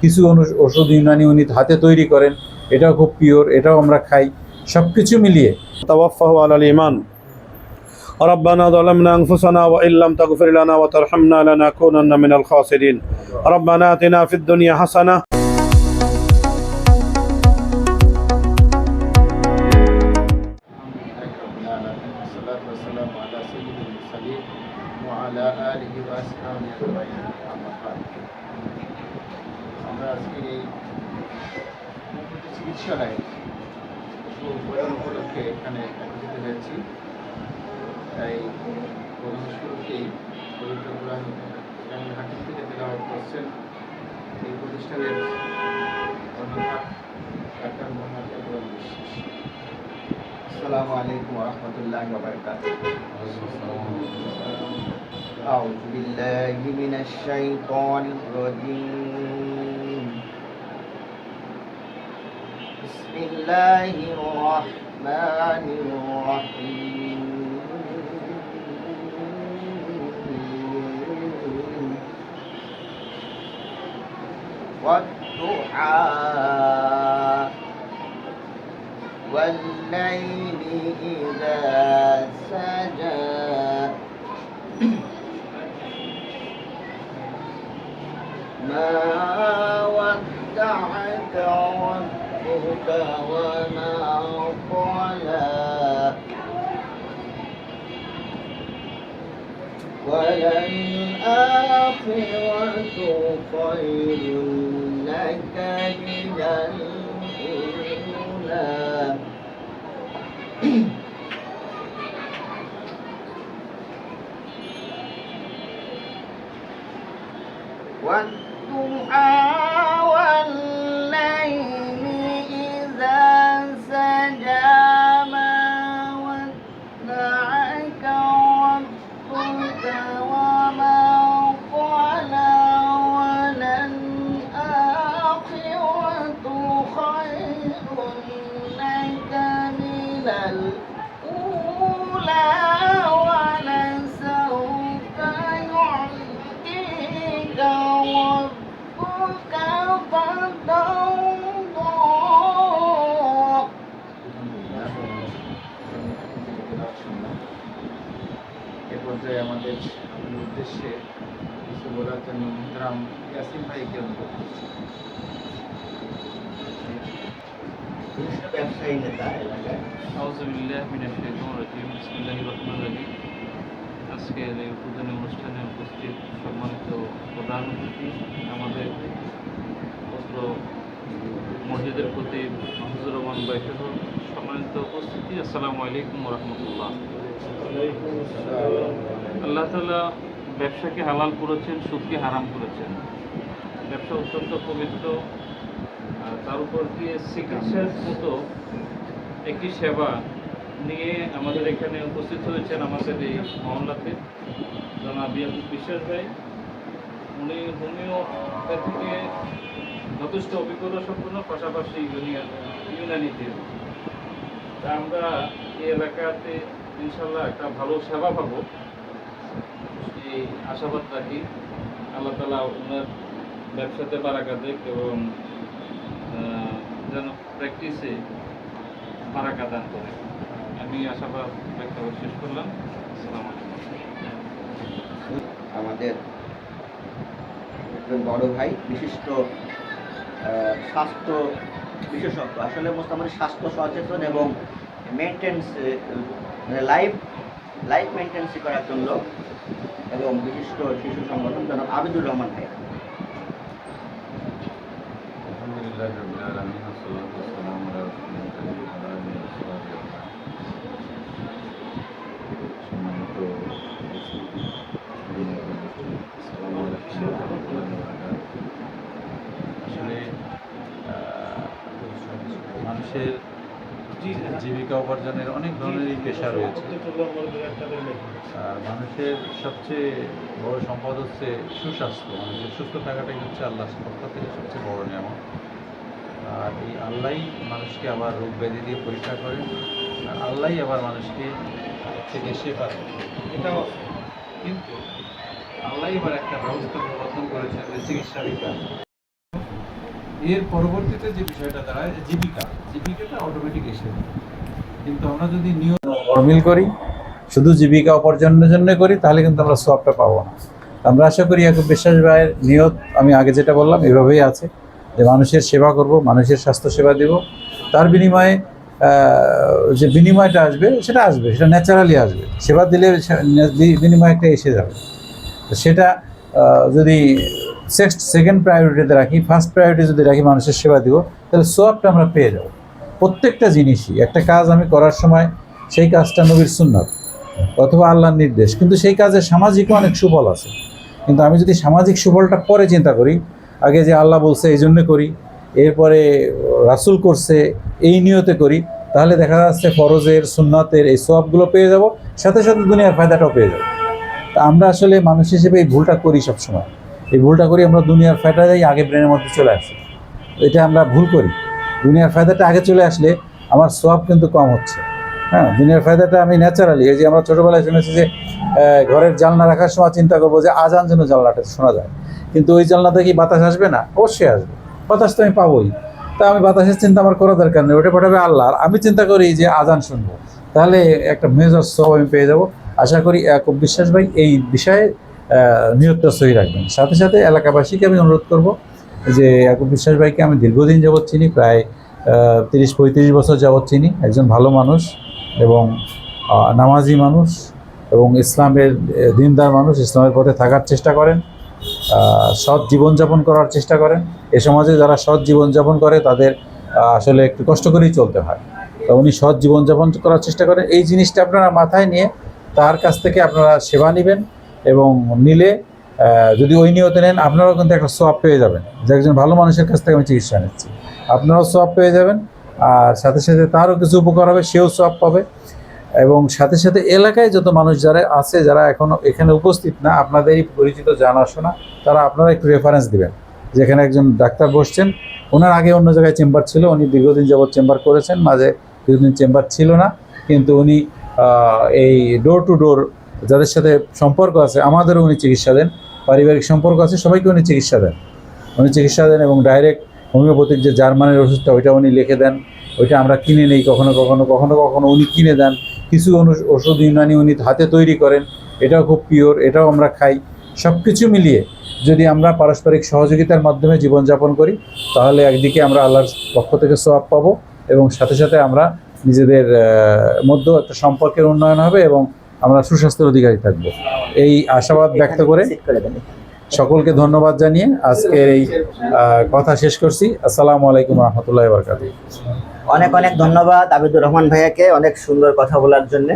কিছু ওষুধ ইউনানি উনি হাতে তৈরি করেন, এটাও খুব পিওর, এটাও আমরা খাই। সব কিছু মিলিয়ে توفه على الإيمان. ربنا ظلمنا أنفسنا وإن لم تغفر لنا وترحمنا لنكونن من الخاسرين. ربنا آتنا في الدنيا حسنة আমরা আজকে এই চিকিৎসালয়ে প্রধান উপলক্ষে এখানে একত্রিত হয়েছি। তাই প্রধান শুরুতেই পবিত্র কোরআন হাকিম থেকে তেলাওয়াত করছেন এই প্রতিষ্ঠানের কর্ণধার ডাক্তার মোহাম্মদ ইকবাল বিশ্বাস। আসসালামু আলাইকুম ওয়া রাহমাতুল্লাহি ওয়া বারাকাতুহু। আউযু বিল্লাহি মিনাশ শাইতানির রাজীম। বিসমিল্লাহির রাহমানির রাহিম। والضحى والليل إذا سجى ما ودعك ربك وما قلى وللآخرة خير لك من الأولى والضحى والليل إذا سجى ما ودعك ربك وما قلى وللآخرة خير لك من الأولى ولسوف يعطيك ربك فترضى। এ পর্যায়ে আমাদের উদ্দেশ্যে কিছু বলার জন্য মোহতারাম ইয়াসিন ভাইকে অনুরোধ করছি। ব্যবসায়ী নেতা এলাকায়। আউযু বিল্লাহি মিনাশ শাইতানির রাজীম। বিসমিল্লাহির রহমানির রহিম। আজকের এই উদ্বোধনী অনুষ্ঠানে উপস্থিত সম্মানিত প্রধান অতিথি, আমাদের পত্র মসজিদের প্রতি মাহফুজুর রহমান ভাই সহ সম্মানিত উপস্থিতি, আসসালামু আলাইকুম ওয়া রাহমাতুল্লাহ। আল্লাহ তাআলা ব্যবসাকে হালাল করেছেন, সুদকে হারাম করেছেন। ব্যবসা অত্যন্ত পবিত্র, তার উপর দিয়ে চিকিৎসার মতো একটি সেবা নিয়ে আমাদের এখানে উপস্থিত হয়েছেন আমাদের এই মহল্লাতে জনাব ইয়াকুব বিশ্বাস ভাই। উনি হোমিওপ্যাথিকে যথেষ্ট অভিজ্ঞতা সম্পন্ন, পাশাপাশি ইউনানিতে। তা আমরা এই এলাকাতে ইনশাল্লাহ একটা ভালো সেবা পাবো এই আশাবাদ রাখি। আল্লাহ তাআলা ওনার ব্যবসাতে বারাকা দেখ এবং যেন প্র্যাকটিসে বারাকা দান করে। আমি আশাবাদ ব্যক্ত করে শেষ করলাম। আসসালামু আলাইকুম। আমাদের একজন বড় ভাই, বিশিষ্ট স্বাস্থ্য বিশেষজ্ঞ, আসলে মোটামুটি স্বাস্থ্য সচেতন এবং মেনটেন্স লাইফ মেনটেন্স করার জন্য এবং বিশিষ্ট শিশু সংগঠন জনাব আবিদুর রহমান ভাই। আলহামদুলিল্লাহ রাব্বিল আলামিন, ওয়াসসালাতু ওয়াসসালামু আলা রাসূলিল কারীম ওয়া আলা আলিহি ওয়া সাহবিহি আজমাইন। সম্মানিত উপস্থিতি, আসসালামু আলাইকুম ওয়া রাহমাতুল্লাহি ওয়া বারাকাতুহু। আসলে মানুষের জীবিকা উপার্জনের অনেক ধরনেরই পেশা রয়েছে। আর মানুষের সবচেয়ে বড় সম্পদ হচ্ছে সুস্বাস্থ্য। মানুষের সুস্থ থাকাটাই হচ্ছে আল্লাহর পক্ষ থেকে সবচেয়ে বড় নিয়ামত। আর এই আল্লাহই মানুষকে আবার রোগ ব্যাধি দিয়ে পরীক্ষা করেন, আর আল্লাহই আবার মানুষকে থেকে শেফা দেন, এটাও আছে। কিন্তু আল্লাহই এবার একটা ব্যবস্থা প্রবর্তন করেছেন যে চিকিৎসা বিজ্ঞান। এর পরবর্তীতে যে বিষয়টা দাঁড়ায় যে জীবিকাটা অটোমেটিক এসে যায়। কিন্তু আমরা যদি নিয়ম মিল করি, শুধু জীবিকা উপার্জনের জন্য করি, তাহলে কিন্তু আমরা সওয়াবটা পাবো না। আমরা আশা করি ইয়াকুব বিশ্বাস ভাইয়ের নিয়ত আমি আগে যেটা বললাম এভাবেই আছে, যে মানুষের সেবা করব, মানুষের স্বাস্থ্য সেবা দেব, তার বিনিময়ে যে বিনিময়টা আসবে সেটা ন্যাচারালি আসবে। সেবা দিলে বিনিময় একটা এসে যাবে। তো সেটা যদি সেকেন্ড প্রায়োরিটিতে রাখি, ফার্স্ট প্রায়োরিটি যদি রাখি মানুষের সেবা দিব, তাহলে সওয়াবটা আমরা পেয়ে যাব। প্রত্যেকটা জিনিসই, একটা কাজ আমি করার সময় সেই কাজটা নবীর সুন্নাত অথবা আল্লাহর নির্দেশ, কিন্তু সেই কাজের সামাজিকও অনেক সুফল আছে। কিন্তু আমি যদি সামাজিক সুফলটা পরে চিন্তা করি, আগে যে আল্লাহ বলছে এই জন্য করি, এরপরে রাসূল করছে এই নিয়তে করি, তাহলে দেখা যাচ্ছে ফরজের সুন্নাতের এই সওয়াবগুলো পেয়ে যাব, সাথে সাথে দুনিয়ার ফায়দাটাও পেয়ে যাব। তা আমরা আসলে মানুষ হিসেবে এই ভুলটা করি সবসময়। এই ভুলটা করি আমরা, দুনিয়ার ফায়দাটাই আগে ব্রেনের মধ্যে চলে আসে। এটা আমরা ভুল করি। দুনিয়ার ফায়দাটা আগে চলে আসলে আমার সওয়াব কিন্তু কম হচ্ছে। হ্যাঁ, দুনিয়ার ফায়দাটা আমি ন্যাচারালি, এই যে আমরা ছোটোবেলায় শুনেছি যে ঘরের জানলা রাখার সময় চিন্তা করবো যে আজান যেন জানলাটা শোনা যায়, কিন্তু ওই জানলাতে কি বাতাস আসবে না? অবশ্যই আসবে, বাতাস তো আমি পাবোই। তা আমি বাতাসের চিন্তা আমার করার দরকার নেই, ওটা পাঠাবে আল্লাহ। আর আমি চিন্তা করি যে আজান শুনবো, তাহলে একটা মেজর সওয়াব আমি পেয়ে যাব। আশা করি ইয়াকুব বিশ্বাস ভাই এই বিষয়ে নিয়তটা সহি রাখবেন। সাথে সাথে এলাকাবাসীকে আমি অনুরোধ করব যে ইয়াকুব বিশ্বাস ভাইকে আমি দীর্ঘদিন যাবৎ চিনি, প্রায় 30-35 বছর যাবৎ চিনি। একজন ভালো মানুষ এবং নামাজি মানুষ এবং ইসলামের দিনদার মানুষ, ইসলামের পথে থাকার চেষ্টা করেন, সৎ জীবনযাপন করার চেষ্টা করেন। এ সমাজে যারা সৎ জীবনযাপন করে তাদের আসলে একটু কষ্ট করেই চলতে হয়। তো উনি সৎ জীবনযাপন করার চেষ্টা করেন। এই জিনিসটা আপনারা মাথায় নিয়ে তার কাছ থেকে আপনারা সেবা নেবেন, এবং নিলে যদি ওই নিয়তে নেন আপনারাও কিন্তু একটা সওয়াব পেয়ে যাবেন, যে একজন ভালো মানুষের কাছ থেকে আমি চিকিৎসা নিচ্ছি, আপনারাও সওয়াব পেয়ে যাবেন। আর সাথে সাথে তারও কিছু উপকার হবে, সেও সওয়াব পাবে। এবং সাথে সাথে এলাকায় যত মানুষ যারা আছে, যারা এখনও এখানে উপস্থিত না, আপনাদেরই পরিচিত জানাশোনা, তারা আপনারা একটু রেফারেন্স দিবেন। যেখানে একজন ডাক্তার বসছেন, ওনার আগে অন্য জায়গায় চেম্বার ছিল, উনি দীর্ঘদিন যাবৎ চেম্বার করেছেন, মাঝে কিছুদিন চেম্বার ছিল না, কিন্তু উনি এই ডোর টু ডোর যাদের সাথে সম্পর্ক আছে, আমাদেরও উনি চিকিৎসা দেন, পারিবারিক সম্পর্ক আছে, সবাইকে উনি চিকিৎসা দেন। এবং ডাইরেক্ট হোমিওপ্যাথিক যে জার্মানের ওষুধটা, ওইটা উনি লিখে দেন, ওইটা আমরা কিনে নেই, কখনো কখনো উনি কিনে দেন। কিছু ওষুধ ইউনানি উনি হাতে তৈরি করেন, এটাও খুব পিওর, এটাও আমরা খাই। সব কিছু মিলিয়ে যদি আমরা পারস্পরিক সহযোগিতার মাধ্যমে জীবনযাপন করি, তাহলে একদিকে আমরা আল্লাহর পক্ষ থেকে সওয়াব পাবো, এবং সাথে সাথে আমরা নিজেদের মধ্যে একটা সম্পর্কের উন্নয়ন হবে, এবং আমরা সুস্বাস্থ্যের অধিকারী থাকবো। এই আশাবাদ ব্যক্ত করে সকলকে ধন্যবাদ জানিয়ে আজকের এই কথা শেষ করছি। আসসালামু আলাইকুম রহমতুল্লাহি ওয়া বারাকাতুহু। অনেক অনেক ধন্যবাদ আবিদুর রহমান ভাইয়াকে অনেক সুন্দর কথা বলার জন্য।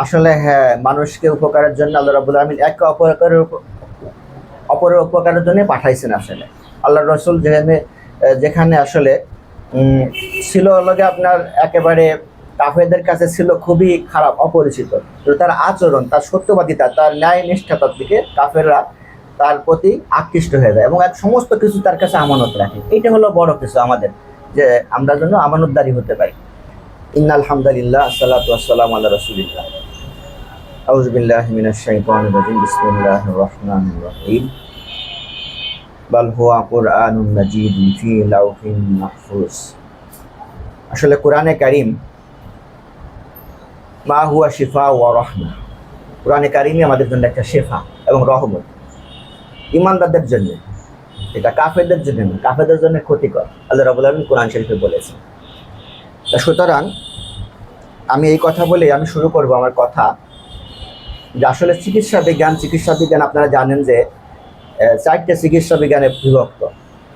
আসলে হ্যাঁ, মানুষকে উপকারের জন্য আল্লাহ রাব্বুল আলামিন একে অপরের উপকারের জন্য পাঠাইছেন। আসলে আল্লাহ রসুল যেখানে আসলে ছিল লগে আপনার একেবারে কাফেরদের কাছে ছিল খুবই খারাপ, অপরিচিত, তার আচরণ, তার সত্যবাদিতা, তার ন্যায় নিষ্ঠাতার দিকে কাফেররা তার প্রতি আকৃষ্ট হয়ে যায় এবং এক সমস্ত কিছু তার কাছে আমানত রাখে। এইটা হলো বড় কিছু আমাদের, যে আমরা যেন আমানতদারি হতে পারি। ইন্নাল হামদুলিল্লাহ, আসসালাতু ওয়াসসালামু আলা রাসূলিল্লাহ। আউযু বিল্লাহি মিনাশ শাইতানির রাজিম, বিসমিল্লাহির রহমানির রহিম। বাল হুয়া কুরআনুন মাজিদুন ফি লাউহিন মাহফুজ। আসলে কোরআনে কারীম মা হুয়া শিফা ওয়া রাহমা, কোরআনে কারীমই আমাদের জন্য একটা শেফা এবং রহমত, ঈমানদারদের জন্য। এটা কাফেরদের জন্য না, কাফেরদের জন্য ক্ষতিকর, আল্লাহ রাব্বুল আলামিন কোরআন শরীফে বলেছেন। সুতরাং আমি এই কথা বলে আমি শুরু করব আমার কথা, যে আসলে চিকিৎসা বিজ্ঞান আপনারা জানেন যে 4টে চিকিৎসা বিজ্ঞানে বিভক্ত।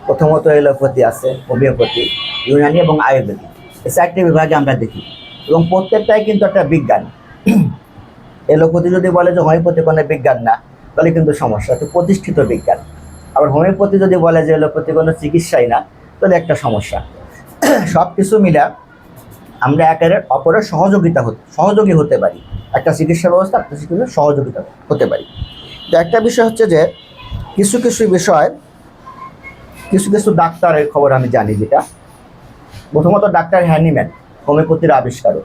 প্রথমত এলোপ্যাথি আছে, হোমিওপ্যাথি, ইউনানি এবং আয়ুর্বেদিক। এই 4টে বিভাগে আমরা দেখি, এবং প্রত্যেকটাই কিন্তু একটা বিজ্ঞান। এলোপ্যাথি যদি বলে যে হোমিওপ্যাথি কোনো বিজ্ঞান না, তাহলে কিন্তু সমস্যা, তো প্রতিষ্ঠিত বিজ্ঞান। আবার হোমিওপ্যাথি যদি বলে যে এলোপ্যাথি কোনো চিকিৎসাই না, তাহলে একটা সমস্যা। সব কিছু মিলা আমরা একের অপরের সহযোগী হতে পারি, একটা চিকিৎসা ব্যবস্থা একটা চিকিৎসার সহযোগিতা হতে পারি। তো একটা বিষয় হচ্ছে যে কিছু কিছু ডাক্তারের খবর আমি জানি, যেটা প্রথমত ডাক্তার হ্যানিম্যান, হোমিওপ্যাথির আবিষ্কারক।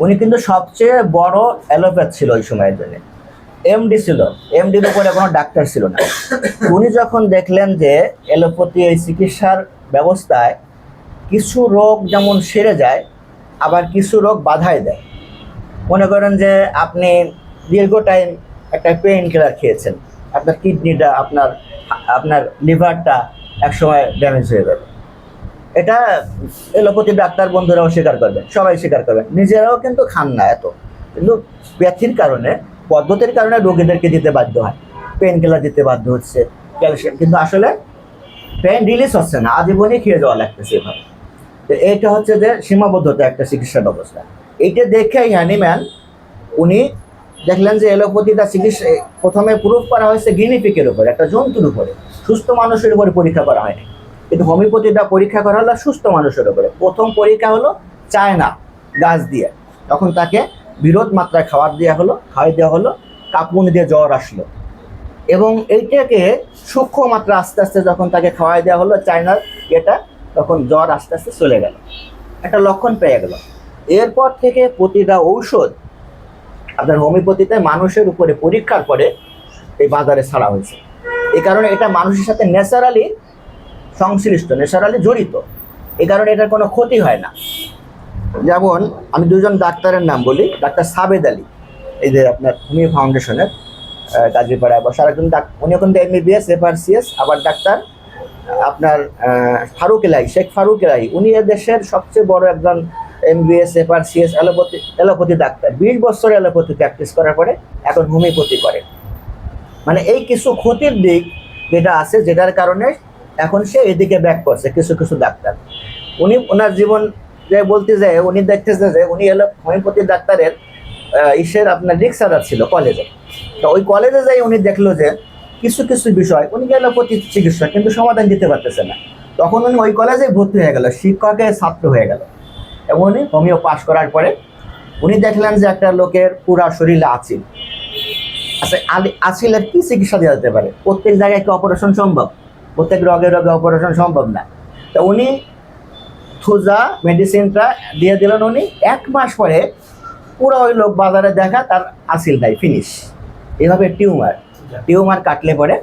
উনি কিন্তু সবচেয়ে বড় অ্যালোপ্যাথ ছিল ওই সময়ের জন্য, এমডি ছিল, এমডির উপরে কোনো ডাক্তার ছিল না। উনি যখন দেখলেন যে অ্যালোপ্যাথি এই চিকিৎসার ব্যবস্থায় কিছু রোগ যেমন সেরে যায়, আবার কিছু রোগ বাধাই দেয়। মনে করেন যে আপনি দীর্ঘ টাইম একটা পেইন কিলার খেয়েছেন, আপনার কিডনিটা, আপনার লিভারটা একসময় ড্যামেজ হয়ে যাবে। এটা এলোপ্যাথি ডাক্তার বন্ধুরাও স্বীকার করবেন, সবাই স্বীকার করবেন, নিজেরাও কিন্তু খান না এত, কিন্তু ব্যাধির কারণে, পদ্ধতির কারণে রোগীদেরকে দিতে বাধ্য হয়, পেইন কিলার দিতে বাধ্য হচ্ছে, ক্যালসিয়াম, কিন্তু আসলে পেইন রিলিজ হচ্ছে না, আজীবনই খেয়ে যাওয়া লাগতেছে এভাবে। তো এইটা হচ্ছে যে সীমাবদ্ধতা একটা চিকিৎসা ব্যবস্থা। এইটা দেখে হ্যানিম্যান উনি দেখলেন যে এলোপ্যাথিটা চিকিৎসা প্রথমে প্রুফ করা হয়েছে গিনিপিকের উপরে, একটা জন্তুর উপরে, সুস্থ মানুষের উপরে পরীক্ষা করা হয়নি। কিন্তু হোমিওপ্যাথিটা পরীক্ষা করা হলো সুস্থ মানুষের উপরে। প্রথম পরীক্ষা হলো চায়না গাছ দিয়ে, তখন তাকে বিরোধ মাত্রায় খাবার দেওয়া হলো, কাঁপুনি দিয়ে জ্বর আসলো, এবং এইটাকে সূক্ষ্ম মাত্রা আস্তে আস্তে যখন তাকে খাওয়াই দেওয়া হলো চায়নার এটা, তখন জ্বর আস্তে আস্তে চলে গেল, একটা লক্ষণ পেয়ে গেল। এরপর থেকে প্রতিটা ঔষধ আপনার হোমিওপ্যাথিতে মানুষের উপরে পরীক্ষার পরে এই বাজারে ছাড়া হয়েছে। এই কারণে এটা মানুষের সাথে ন্যাচারালি সংশ্লিষ্ট, ন্যাচারালি জড়িত, এই কারণে এটার কোনো ক্ষতি হয় না। যেমন আমি দুজন ডাক্তারের নাম বলি, ডাক্তার সাবেদ আলী, এই যে আপনার হোমিও ফাউন্ডেশনের গাজীপাড়ায় বসা আরেকজন উনিও কিন্তু MBBS FRCS, আবার ডাক্তার আপনার ফারুক এলাহি, শেখ ফারুক এলাহি, উনি দেশের সবচেয়ে বড় একজন MBBS FRCS এলোপ্যাথি ডাক্তার, 20 বছর এলোপ্যাথি প্র্যাকটিস করার পরে এখন হোমিওপ্যাথি করে। মানে এই কিছু ক্ষতির দিক যেটা আছে, যেটার কারণে এখন সে এদিকে ব্যাক করছে কিছু কিছু ডাক্তার। উনি ওনার জীবন যে বলতে যায়, উনি দেখতেছে যে উনি হোমিওপ্যাথি ডাক্তারের আপনার লেকচারার ছিল কলেজে। তো ওই কলেজে যাই উনি দেখলো যে কিছু কিছু বিষয়, উনি এলোপ্যাথি চিকিৎসক কিন্তু সমাধান দিতে পারতেছে না। তখন উনি ওই কলেজে ভর্তি হয়ে গেল, শিক্ষকের ছাত্র হয়ে গেল, এবং উনি হোমিও পাস করার পরে উনি দেখলেন যে একটা লোকের পুরা শরীরে আছিল। আচ্ছা, আছিলের কি চিকিৎসা দেওয়া যেতে পারে? প্রত্যেক জায়গায় কি অপারেশন সম্ভব? প্রত্যেক রোগে অপারেশন সম্ভব না। তো উনি থুজা মেডিসিনটা দিয়ে দিলেন। উনি 1 মাস পরে পুরো ওই লোক বাজারে দেখা তার আসিল নাই, ফিনিশ। এভাবে টিউমার কাটলে পরে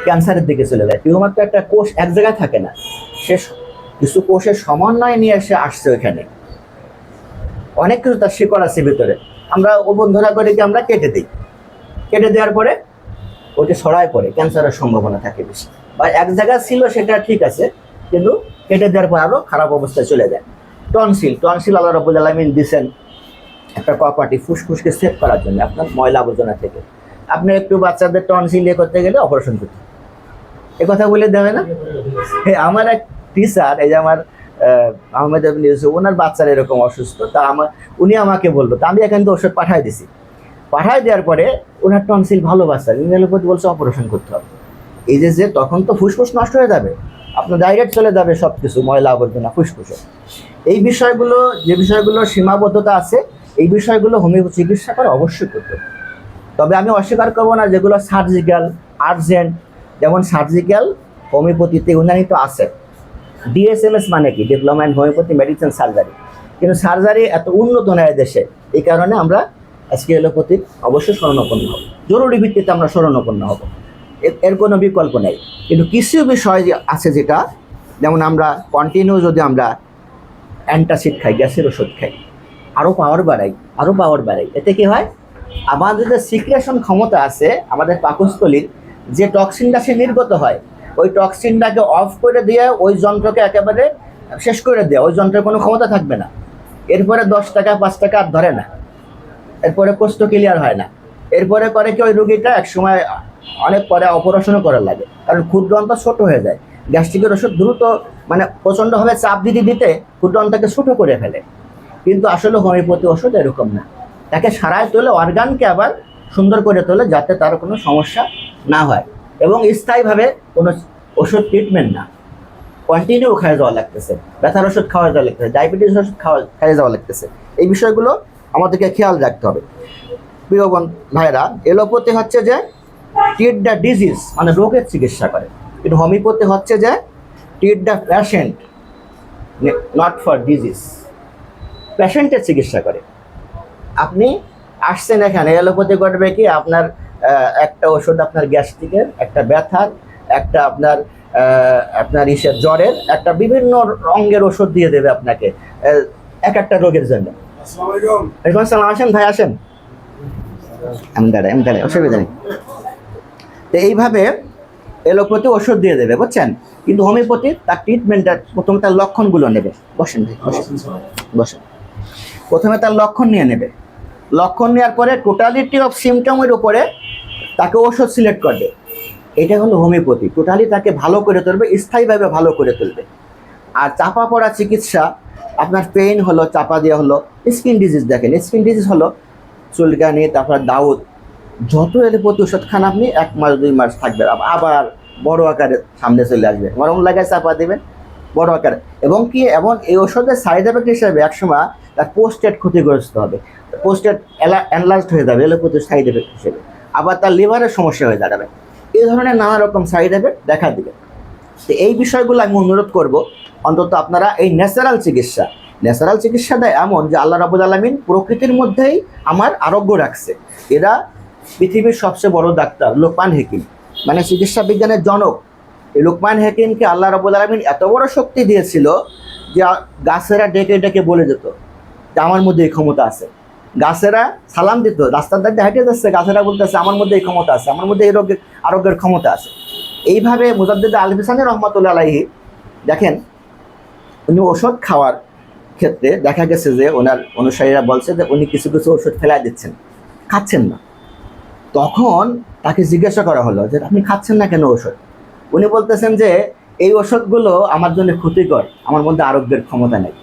ক্যান্সারের দিকে চলে যায়। টিউমার তো একটা কোষ এক জায়গায় থাকে না, সে কিছু কোষের সমন্বয় নিয়ে এসে আসছে ওইখানে, অনেক কিছু তার শিকড় আছে ভিতরে। আমরা ও বন্ধুরা করে কি আমরা কেটে দিই, কেটে দেওয়ার পরে ওটি ছড়ায় পড়ে, ক্যান্সারের সম্ভাবনা থাকে বেশি। বা এক জায়গায় ছিল সেটা ঠিক আছে, কিন্তু কেটে দেওয়ার পর আরও খারাপ অবস্থায় চলে যায়। টনসিল আল্লাহ রাব্বুল আলামিন দিয়েছেন একটা প্রপার্টি, ফুসফুসকে সেভ করার জন্য আপনার ময়লা আবর্জনা থেকে। আপনি একটু বাচ্চাদের টনসিল ইয়ে করতে গেলে অপারেশন করতে, এ কথা বলে দেবে না? আমার এক টিচার, এই যে আমার আহমেদ আবুল ইউসুফ, ওনার বাচ্চারা এরকম অসুস্থ, তা উনি আমাকে বললো, তা আমি এখান থেকে ওষুধ পাঠাই দিছি। পাঠাই দেওয়ার পরে ওনার টনসিল ভালো বাচ্চা, ইংরেজি বলছে অপারেশন করতে হবে। এই যে তখন তো ফুসফুস নষ্ট হয়ে যাবে, আপনার ডাইরেক্ট চলে যাবে সব কিছু ময়লা আবর্জনা ফুসফুসে। এই বিষয়গুলো, যে বিষয়গুলো সীমাবদ্ধতা আছে, এই বিষয়গুলো হোমিওপ্যাথি চিকিৎসা করে অবশ্যই করতে হবে। তবে আমি অস্বীকার করবো না যেগুলো সার্জিক্যাল, আর্জেন্ট, যেমন সার্জিক্যাল হোমিওপ্যাথিতে উন্নয়ন তো আছে। DSMS মানে কি? Diploma in homeopathy medicine surgery. কিন্তু সার্জারি এত উন্নত নয় দেশে, এই কারণে আমরা আজকে এলোপ্যাথির অবশ্যই শরণাপন্ন হব, জরুরি ভিত্তিতে আমরা শরণাপন্ন হব, এর কোনো বিকল্প নেই। কিন্তু কিছু বিষয় আছে যেটা, যেমন আমরা কন্টিনিউ যদি আমরা অ্যান্টাসিড খাই, গ্যাসের ওষুধ খাই, আরও পাওয়ার বাড়াই, এতে কি হয়? আমাদের যে সিক্রেশন ক্ষমতা আছে আমাদের পাকস্থলীর, যে টক্সিনটা সে নির্গত হয়, ওই টক্সিনটাকে অফ করে দিয়ে ওই যন্ত্রকে একেবারে শেষ করে দেয়, ওই যন্ত্রের কোনো ক্ষমতা থাকবে না। এরপরে 10 টাকা 5 টাকা আর ধরে না, এরপরে কোষ্ঠ ক্লিয়ার হয় না। এরপরে করে কি, ওই রুগীটা একসময় অনেক পরে অপারেশনও করার লাগে, কারণ ক্ষুদ্রন্ত ছোট হয়ে যায়। গ্যাস্ট্রিকের ওষুধ দ্রুত মানে প্রচণ্ডভাবে চাপ দিতে ক্ষুদ্রন্তকে ছোট করে ফেলে। কিন্তু আসলে হোমিওপ্যাথি ওষুধ এরকম না, তাকে সারায় তোলে, অর্গানকে আবার সুন্দর করে তোলে, যাতে তার কোনো সমস্যা না হয়। এবং স্থায়ীভাবে কোনো ওষুধ ট্রিটমেন্ট না, কন্টিনিউ খাওয়া যাওয়া লাগতেছে, ব্যথার ওষুধ খাওয়া যাওয়া লাগতেছে, ডায়াবেটিস ওষুধ খাওয়া যাওয়া লাগতেছে। এই বিষয়গুলো আমাদেরকে খেয়াল রাখতে হবে। প্রিয় ভাইরা, এলোপ্যাথি হচ্ছে যে ট্রিট দ্য ডিজিজ, মানে রোগের চিকিৎসা করে, কিন্তু হোমিওপ্যাথি হচ্ছে যে treat the patient, not for disease, পেশেন্টের চিকিৎসা করে। আপনি আসছেন এখানে, এলোপ্যাথি করবে কি? আপনার একটা ওষুধ আপনার গ্যাস্ট্রিকের, একটা ব্যথার, একটা আপনার আপনার জ্বরের একটা বিভিন্ন রঙের ওষুধ দিয়ে দেবে আপনাকে এক একটা রোগের জন্য। আসসালাম, আসেন ভাই আসেন, আমি দাঁড়াই, অসুবিধা নেই। তো এইভাবে এলোপ্যাথি ওষুধ দিয়ে দেবে, বুঝছেন। কিন্তু হোমিওপ্যাথি তার ট্রিটমেন্টটা প্রথমে তার লক্ষণগুলো নেবে। বসেন ভাই, বসেন। প্রথমে তার লক্ষণ নিয়ে নেবে, লক্ষণ নেওয়ার পরে টোটালিটি অফ সিমটমের উপরে তাকে ওষুধ সিলেক্ট করবে। এটা হলো হোমিওপ্যাথি, টোটালি তাকে ভালো করে তুলবে, স্থায়ীভাবে ভালো করে তুলবে। আর চাপা পড়া চিকিৎসা, আপনার পেইন হলো, চাপা দেওয়া হলো। স্কিন ডিজিজ দেখেন, স্কিন ডিজিজ হলো চুলকানি, তারপর দাউদ, যত এলোপ্যাথি ওষুধ খান আপনি 1 মাস 2 মাস থাকবে, আবার বড় আকারে সামনে চলে আসবে। গরম লাগায় চাপা দেবেন বড় আকারে। এবং এই ওষুধের সাইড এফেক্ট হিসাবে একসময় তার পোস্টেড ক্ষতিগ্রস্ত হবে, পোস্টেড অ্যানলার্জড হয়ে যাবে এলোপ্যাথির সাইড এফেক্ট হিসেবে। আবার তার লিভারের সমস্যা হয়ে দাঁড়াবে। এই ধরনের নানা রকম সাইড এফেক্ট দেখা দিবে। তো এই বিষয়গুলো আমি অনুরোধ করব, অন্তত আপনারা এই ন্যাচারাল চিকিৎসাটা এমন যে আল্লাহ রাব্বুল আলামিন প্রকৃতির মধ্যেই আমার আরোগ্য রাখছে। এরা পৃথিবীর সবচেয়ে বড় ডাক্তার লোকমান হাকিম, মানে চিকিৎসা বিজ্ঞানের জনক। এই লোকমান হাকিমকে আল্লাহ রাব্বুল আলামিন এত বড় শক্তি দিয়েছিল যে গাছেরা ডেকে ডেকে বলে যেত যে আমার মধ্যে এই ক্ষমতা আছে। গাছেরা সালাম দিত, রাস্তার ধারে হেঁটে যাচ্ছে, গাছেরা বলতেছে আমার মধ্যে এই ক্ষমতা আছে, আমার মধ্যে এই আরোগ্যের ক্ষমতা আছে। এইভাবে মুজাদ্দিদ আল ফিসানী রহমাতুল্লাহ আলাইহি দেখেন, উনি ওষুধ খাওয়ার ক্ষেত্রে দেখা গেছে যে ওনার অনুসারীরা বলছে যে উনি কিছু কিছু ওষুধ ফেলাই দিচ্ছেন, খাচ্ছেন না। তখন তাকে জিজ্ঞাসা করা হলো যে আপনি খাচ্ছেন না কেন ওষুধ? উনি বলতেছেন যে এই ওষুধগুলো আমার জন্য ক্ষতিকর, আমার মধ্যে আরোগ্যের ক্ষমতা নেই।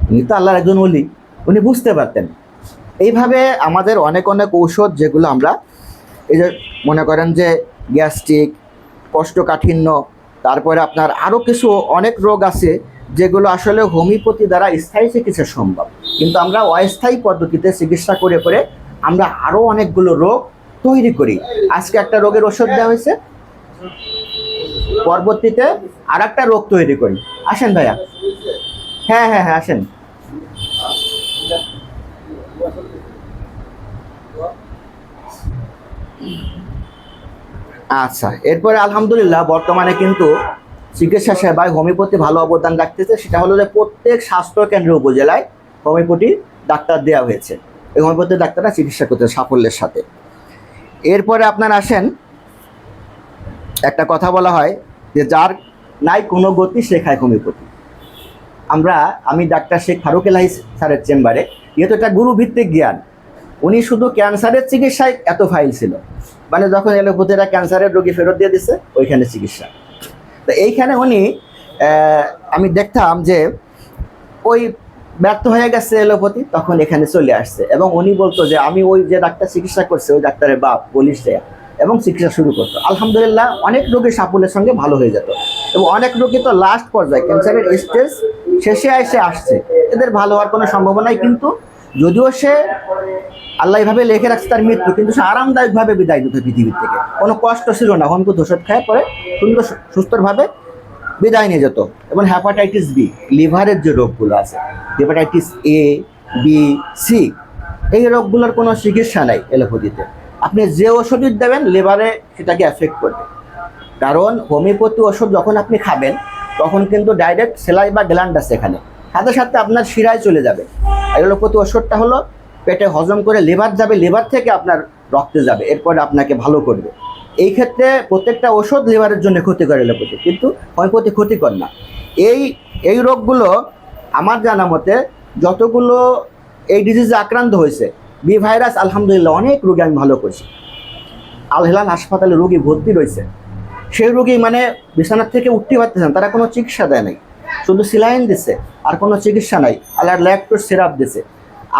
উনি তো আল্লাহর একজন ওলি, উনি বুঝতে পারতেন। এইভাবে আমাদের অনেক ঔষধ যেগুলো আমরা এই যে মনে করেন যে গ্যাস্ট্রিক, কোষ্ঠকাঠিন্য, তারপরে আপনার আরও কিছু অনেক রোগ আছে যেগুলো আসলে হোমিওপ্যাথি দ্বারা স্থায়ী চিকিৎসা সম্ভব, কিন্তু আমরা অস্থায়ী পদ্ধতিতে চিকিৎসা করে করে আমরা আরও অনেকগুলো রোগ তৈরি করি। আজকে একটা রোগের ওষুধ দেওয়া হয়েছে, পরবর্তীতে আর একটা রোগ তৈরি করি। আসেন ভাইয়া, হ্যাঁ হ্যাঁ হ্যাঁ আসেন। আচ্ছা, এরপরে আলহামদুলিল্লাহ বর্তমানে কিন্তু চিকিৎসা সেবায় হোমিওপ্যাথি ভালো অবদান রাখতেছে। সেটা হলো যে প্রত্যেক স্বাস্থ্য কেন্দ্র উপজেলায় হোমিওপ্যাথি ডাক্তার দেওয়া হয়েছে। এই হোমিওপ্যাথি ডাক্তাররা চিকিৎসা করতে সাফল্যের সাথে। এরপরে আপনার আসেন, একটা কথা বলা হয় যে যার নাই কোনো গতি সে খায় হোমিওপ্যাথি। আমি ডাক্তার শেখ ফারুক এলাহি স্যারের চেম্বারে, যেহেতু একটা গুরুভিত্তিক জ্ঞান, উনি শুধু ক্যান্সারের চিকিৎসায় এত ফাইল ছিল, মানে যখন এলোপ্যাথিরা ক্যান্সারের রোগী ফেরত দিয়ে দিচ্ছে ওইখানে চিকিৎসা। তো এইখানে উনি আমি দেখতাম যে ওই ব্যর্থ হয়ে গেছে এলোপ্যাথি, তখন এখানে চলে আসছে এবং উনি বলতো যে আমি ওই যে ডাক্তার চিকিৎসা করছে ওই ডাক্তারের বাপ বলিস দেয়া, এবং চিকিৎসা শুরু করতো। আলহামদুলিল্লাহ অনেক রোগী সাফল্যের সঙ্গে ভালো হয়ে যেত, এবং অনেক রোগী তো লাস্ট পর্যায়ে ক্যান্সারের স্টেজ শেষে এসে আসছে, এদের ভালো হওয়ার কোনো সম্ভাবনাই, কিন্তু যদিও সে আল্লাহ এইভাবে লিখে রাখছে তার মৃত্যু, কিন্তু সে আরামদায়কভাবে বিদায় নিত পৃথিবীর থেকে, কোনো কষ্ট ছিল না। হোমিওপ্যাথি ওষুধ খায় পরে সুন্দর সুস্থভাবে বিদায় নিয়ে যেত। এবং হেপাটাইটিস বি, লিভারের যে রোগগুলো আছে, হেপাটাইটিস এ, বি, সি, এই রোগগুলোর কোনো চিকিৎসা নাই এলোপ্যাথিতে। আপনি যে ওষুধই দেবেন লিভারে সেটাকে এফেক্ট করবে, কারণ হোমিওপ্যাথি ওষুধ যখন আপনি খাবেন তখন কিন্তু ডাইরেক্ট সেলাই বা গ্ল্যান্ড আছে এখানে, সাথে সাথে আপনার শিরায় চলে যাবে। এলোপ্যাথি ওষুধটা হলো পেটে হজম করে লিভার যাবে, লিভার থেকে আপনার রক্তে যাবে, এরপরে আপনাকে ভালো করবে। এই ক্ষেত্রে প্রত্যেকটা ওষুধ লিভারের জন্য ক্ষতিকর এলোপ্যাথি, কিন্তু হোমিওপ্যাথি ক্ষতিকর না। এই রোগগুলো আমার জানা মতে যতগুলো এই ডিজিজে আক্রান্ত হয়েছে, বি ভাইরাস, আলহামদুলিল্লাহ অনেক রোগী আমি ভালো করছি। আল হেলাল হাসপাতালে রোগী ভর্তি রয়েছে, সেই রোগী মানে বিছানার থেকে উঠতে পারতেছেন, তারা কোনো চিকিৎসা দেয় নাই, শুধু সিলাইন দিছে আর কোনো চিকিৎসা নাই, আল্লাহর ল্যাকটোজ সিরাপ দিছে।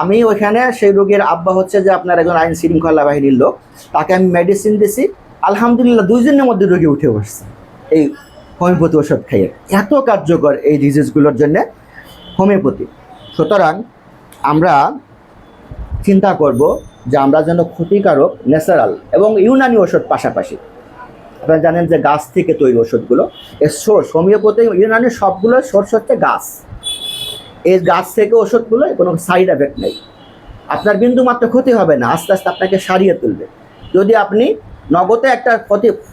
আমি ওইখানে সেই রোগীর আব্বা হচ্ছে যে আপনার একজন আইন শৃঙ্খলা বাহিনীর লোক, তাকে আমি মেডিসিন দিছি, আলহামদুলিল্লাহ 2 দিনের মধ্যে রোগী উঠে বসছে এই হোমিওপ্যাথি ওষুধ খাইয়ে। এত কার্যকর এই ডিজিজগুলোর জন্য হোমিওপ্যাথি। সুতরাং আমরা চিন্তা করব যে আমরা যেন ক্ষতিকারক ন্যাচারাল এবং ইউনানি ওষুধ পাশাপাশি, আপনারা জানেন যে গাছ থেকে তৈরি ওষুধগুলো এর সোর্স, হোমিওপ্যাথি ইউনানি সবগুলোর সোর্স হচ্ছে গাছ। এই গাছ থেকে ওষুধগুলো কোনো সাইড এফেক্ট নেই, আপনার বিন্দুমাত্র ক্ষতি হবে না, আস্তে আস্তে আপনাকে সারিয়ে তুলবে। যদি আপনি নগদে একটা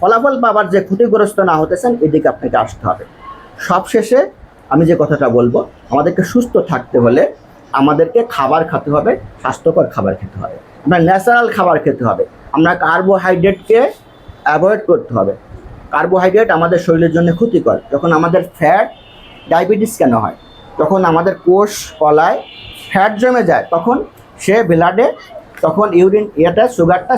ফলাফল পাবার যে ক্ষতিগ্রস্ত না হতেছেন এদিকে আপনাকে আসতে হবে। সবশেষে আমি যে কথাটা বলবো, আমাদেরকে সুস্থ থাকতে হলে আমাদেরকে খাবার খেতে হবে, স্বাস্থ্যকর খাবার খেতে হবে, আমরা ন্যাচারাল খাবার খেতে হবে, আমরা কার্বোহাইড্রেটকে অ্যাভয়েড করতে হবে। কার্বোহাইড্রেট আমাদের শরীরের জন্য ক্ষতিকর। যখন আমাদের ফ্যাট, ডায়াবেটিস কেন হয়? যখন আমাদের কোষ কলায় ফ্যাট জমে যায় তখন সে ব্লাডে, তখন ইউরিন সুগারটা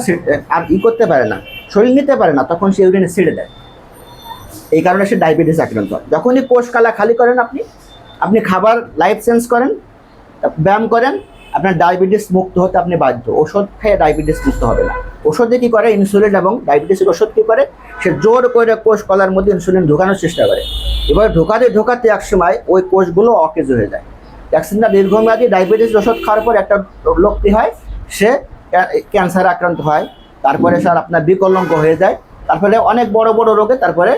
আর করতে পারে না, শরীর নিতে পারে না, তখন সে ইউরিনে ছেড়ে দেয়। এই কারণে সে ডায়াবেটিস আক্রান্ত হয়। যখনই কোষ কলা খালি করেন আপনি খাবার লাইফ চেঞ্জ করেন, ব্যায়াম করেন, আপনার ডায়াবেটিস মুক্ত হতে আপনি বাধ্য। ওষুধ খেয়ে ডায়াবেটিস মুক্ত হবে না। ওষুধে কী করে? ইনসুলিন এবং ডায়াবেটিসের ওষুধ কী করে? সে জোর করে কোষ কলার মধ্যে ইনসুলিন ঢোকানোর চেষ্টা করে। এবার ঢোকাতে এক সময় ওই কোষগুলো অকেজ হয়ে যায়। ভ্যাকসিনটা দীর্ঘমেয়াদী ডায়াবেটিস ওষুধ খাওয়ার পর একটা লোক কী হয়, সে ক্যান্সার আক্রান্ত হয়, তারপরে স্যার আপনার বিকলাঙ্গ হয়ে যায়, তারপরে অনেক বড় বড় রোগে তারপরে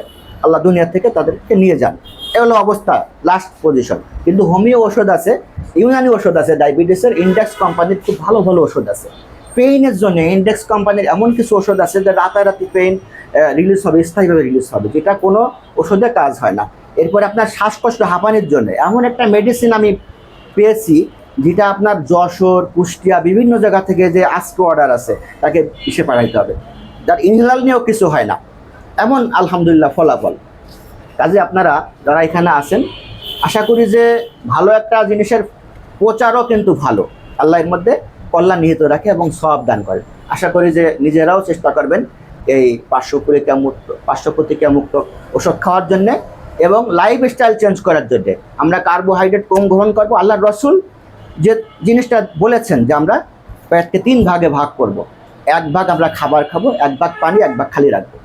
আল্লাহ দুনিয়া থেকে তাদেরকে নিয়ে যান। এ হলো অবস্থা, লাস্ট পজিশন। কিন্তু হোমিও ওষুধ আছে, ইউনানি ওষুধ আছে, ডায়াবেটিসের ইন্ডেক্স কোম্পানির খুব ভালো ভালো ওষুধ আছে। পেইনের জন্য ইন্ডেক্স কোম্পানির এমন কিছু ওষুধ আছে যে রাতারাতি পেইন রিলিজ হবে, স্থায়ীভাবে রিলিজ হবে, যেটা কোনো ওষুধে কাজ হয় না। এরপরে আপনার শ্বাসকষ্ট, হাঁপানির জন্য এমন একটা মেডিসিন আমি পেয়েছি যেটা আপনার যশোর, কুষ্টিয়া বিভিন্ন জায়গা থেকে যে আজকে অর্ডার আছে তাকে ইসে পাঠাইতে হবে, যার ইনহেলার নিয়েও কিছু হয় না, এমন আলহামদুলিল্লাহ ফলাফল। কাজে আপনারা যারা এখানে আছেন, আশা করি যে ভালো একটা জিনিসের প্রচারও কিন্তু ভালো, আল্লাহ এর মধ্যে কল্যাণ নিহিত রাখে এবং সওয়াব দান করেন। আশা করি যে নিজেরাও চেষ্টা করবেন এই পার্শ্ব প্রতিক্রিয়া মুক্ত ওষুধ খাওয়ার জন্যে এবং লাইফস্টাইল চেঞ্জ করার জন্যে। আমরা কার্বোহাইড্রেট কম গ্রহণ করবো। আল্লাহর রসুল যে জিনিসটা বলেছেন যে আমরা পেটকে 3 ভাগে ভাগ করব, 1 ভাগ আমরা খাবার খাবো, 1 ভাগ পানি, 1 ভাগ খালি রাখবো।